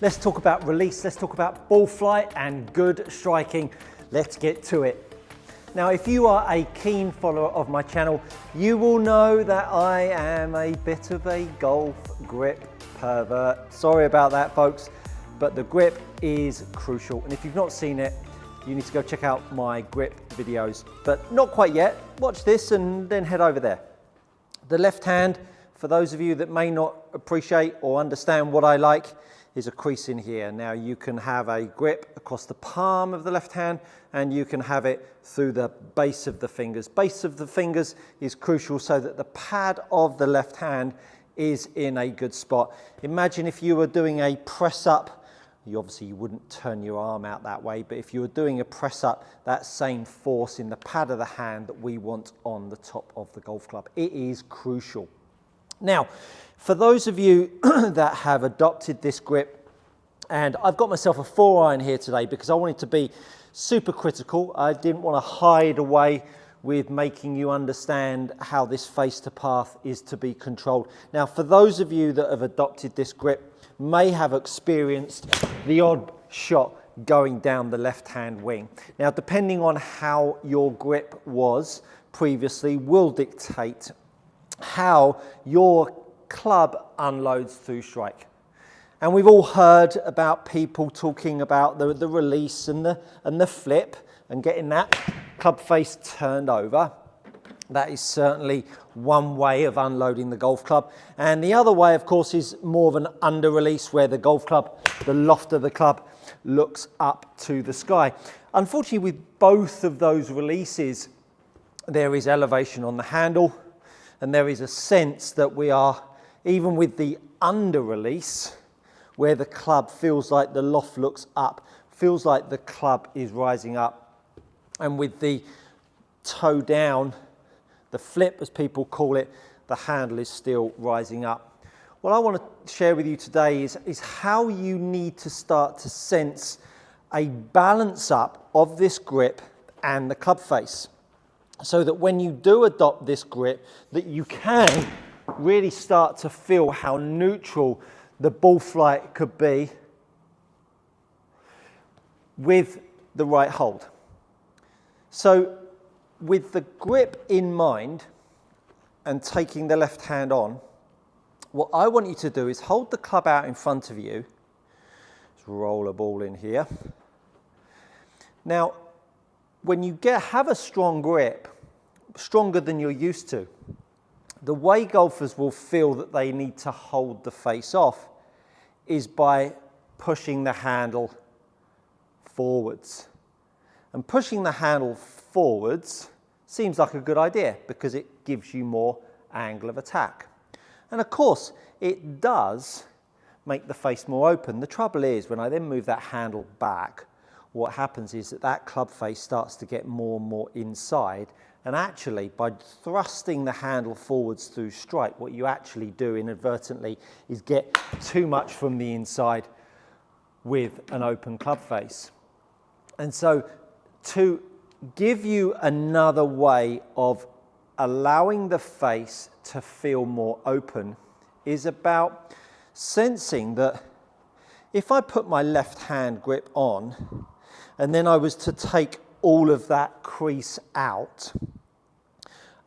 Let's talk about release, let's talk about ball flight and good striking. Let's get to it. Now, if you are a keen follower of my channel, you will know that I am a bit of a golf grip pervert. Sorry about that, folks, but the grip is crucial. And if you've not seen it, you need to go check out my grip videos, but not quite yet. Watch this and then head over there. The left hand, for those of you that may not appreciate or understand what I like, is a crease in here. Now you can have a grip across the palm of the left hand and you can have it through the base of the fingers. Base of the fingers is crucial so that the pad of the left hand is in a good spot. Imagine if you were doing a press up, you wouldn't turn your arm out that way, but if you were doing a press up, that same force in the pad of the hand that we want on the top of the golf club. It is crucial. Now, for those of you that have adopted this grip, and I've got myself a 4-iron here today because I wanted to be super critical. I didn't want to hide away with making you understand how this face to path is to be controlled. Now, for those of you that have adopted this grip, may have experienced the odd shot going down the left-hand wing. Now, depending on how your grip was previously will dictate how your club unloads through strike. And we've all heard about people talking about the release and the flip and getting that club face turned over. That is certainly one way of unloading the golf club. And the other way, of course, is more of an under release where the golf club, the loft of the club, looks up to the sky. Unfortunately, with both of those releases, there is elevation on the handle and there is a sense that we are, even with the under release, where the club feels like the loft looks up, feels like the club is rising up. And with the toe down, the flip, as people call it, the handle is still rising up. What I want to share with you today is how you need to start to sense a balance up of this grip and the club face, so that when you do adopt this grip, that you can really start to feel how neutral the ball flight could be with the right hold. So, with the grip in mind and taking the left hand on, what I want you to do is hold the club out in front of you. Let's roll a ball in here. Now, when you have a strong grip, stronger than you're used to, the way golfers will feel that they need to hold the face off is by pushing the handle forwards. And pushing the handle forwards seems like a good idea because it gives you more angle of attack. And of course, it does make the face more open. The trouble is, when I then move that handle back, what happens is that club face starts to get more and more inside. And actually, by thrusting the handle forwards through strike, what you actually do inadvertently is get too much from the inside with an open club face. And so, to give you another way of allowing the face to feel more open is about sensing that if I put my left hand grip on and then I was to take all of that crease out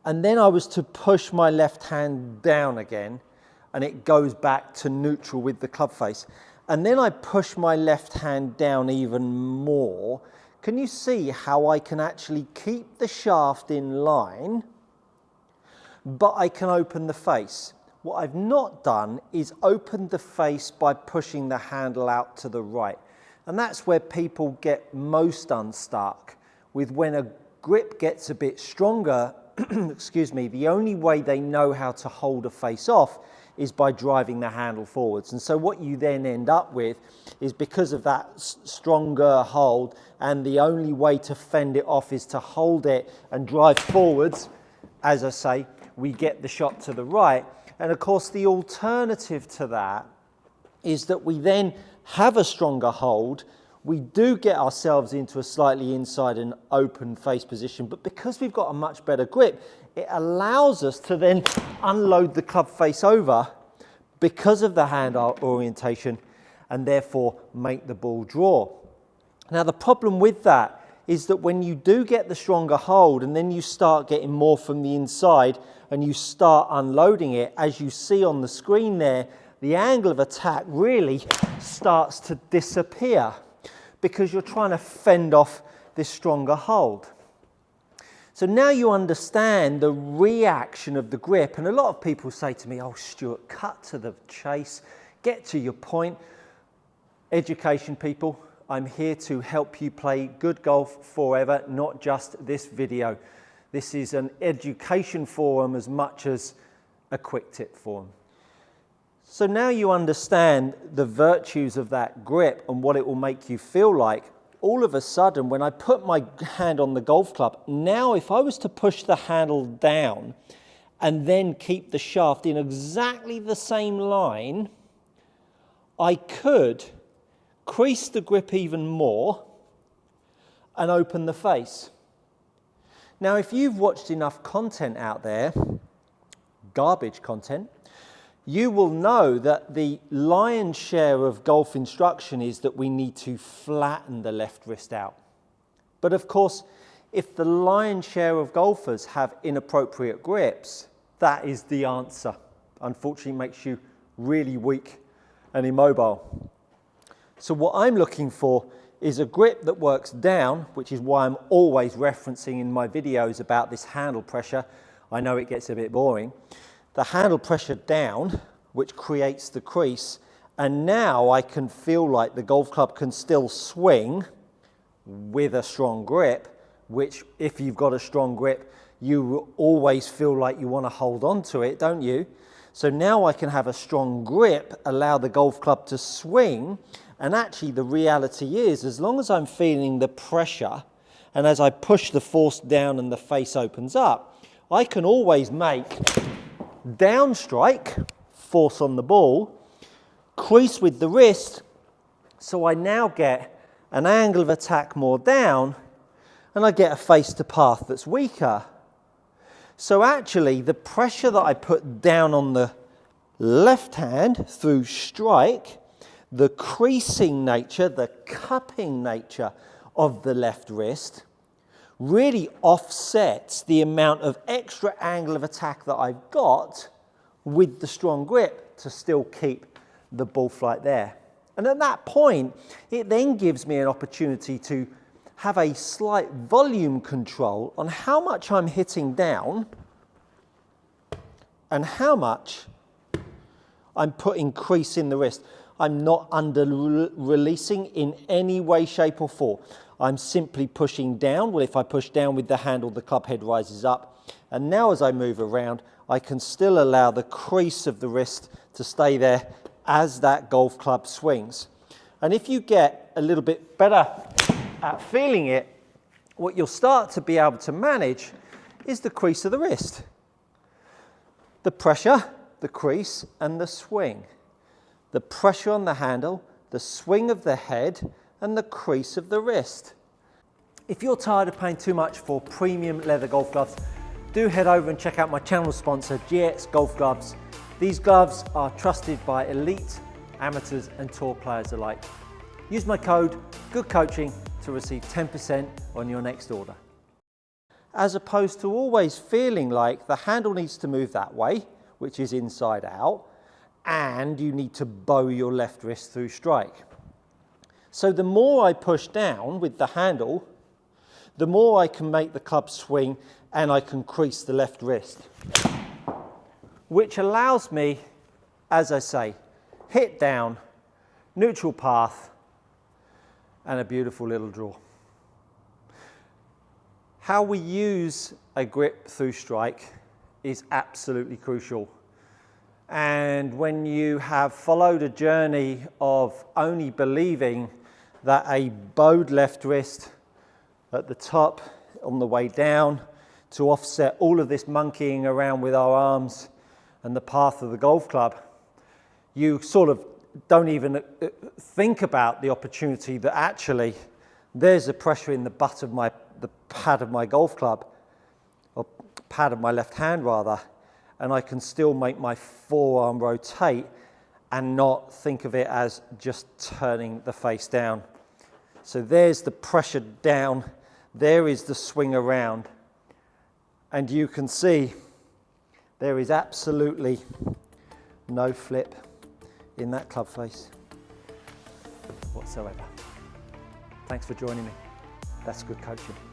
and then I was to push my left hand down again and it goes back to neutral with the club face, and then I push my left hand down even more, can you see how I can actually keep the shaft in line, but I can open the face? What I've not done is open the face by pushing the handle out to the right. And that's where people get most unstuck, with when a grip gets a bit stronger, excuse me, the only way they know how to hold a face off is by driving the handle forwards. And so what you then end up with is, because of that stronger hold, and the only way to fend it off is to hold it and drive forwards, as I say, we get the shot to the right. And of course, the alternative to that is that we then have a stronger hold, we do get ourselves into a slightly inside and open face position, but because we've got a much better grip, it allows us to then unload the club face over because of the hand orientation, and therefore make the ball draw. Now the problem with that is that when you do get the stronger hold and then you start getting more from the inside and you start unloading it, as you see on the screen there, the angle of attack really starts to disappear because you're trying to fend off this stronger hold. So now you understand the reaction of the grip, and a lot of people say to me, oh Stuart, cut to the chase, get to your point. Education people, I'm here to help you play good golf forever, not just this video. This is an education forum as much as a quick tip forum. So now you understand the virtues of that grip and what it will make you feel like. All of a sudden, when I put my hand on the golf club, now if I was to push the handle down and then keep the shaft in exactly the same line, I could crease the grip even more and open the face. Now, if you've watched enough content out there, garbage content, you will know that the lion's share of golf instruction is that we need to flatten the left wrist out. But of course, if the lion's share of golfers have inappropriate grips, that is the answer. Unfortunately, it makes you really weak and immobile. So what I'm looking for is a grip that works down, which is why I'm always referencing in my videos about this handle pressure. I know it gets a bit boring. The handle pressure down, which creates the crease, and now I can feel like the golf club can still swing with a strong grip, which if you've got a strong grip, you will always feel like you want to hold on to it, don't you? So now I can have a strong grip, allow the golf club to swing, and actually the reality is, as long as I'm feeling the pressure, and as I push the force down and the face opens up, I can always make down strike, force on the ball, crease with the wrist, so I now get an angle of attack more down, and I get a face to path that's weaker. So actually, the pressure that I put down on the left hand through strike, the creasing nature, the cupping nature of the left wrist, really offsets the amount of extra angle of attack that I've got with the strong grip to still keep the ball flight there. And at that point, it then gives me an opportunity to have a slight volume control on how much I'm hitting down and how much I'm putting crease in the wrist. I'm not under-releasing in any way, shape or form. I'm simply pushing down. Well, if I push down with the handle, the club head rises up. And now as I move around, I can still allow the crease of the wrist to stay there as that golf club swings. And if you get a little bit better at feeling it, what you'll start to be able to manage is the crease of the wrist. The pressure, the crease, and the swing. The pressure on the handle, the swing of the head, and the crease of the wrist. If you're tired of paying too much for premium leather golf gloves, do head over and check out my channel sponsor, GX Golf Gloves. These gloves are trusted by elite, amateurs, and tour players alike. Use my code GOODCOACHING to receive 10% on your next order. As opposed to always feeling like the handle needs to move that way, which is inside out, and you need to bow your left wrist through strike. So the more I push down with the handle, the more I can make the club swing and I can crease the left wrist, which allows me, as I say, hit down, neutral path, and a beautiful little draw. How we use a grip through strike is absolutely crucial. And when you have followed a journey of only believing that a bowed left wrist at the top on the way down to offset all of this monkeying around with our arms and the path of the golf club, you sort of don't even think about the opportunity that actually there's a pressure in the butt of the pad of my golf club, or pad of my left hand rather, and I can still make my forearm rotate and not think of it as just turning the face down. So there's the pressure down, there is the swing around, and you can see there is absolutely no flip in that club face whatsoever. Thanks for joining me. That's good coaching.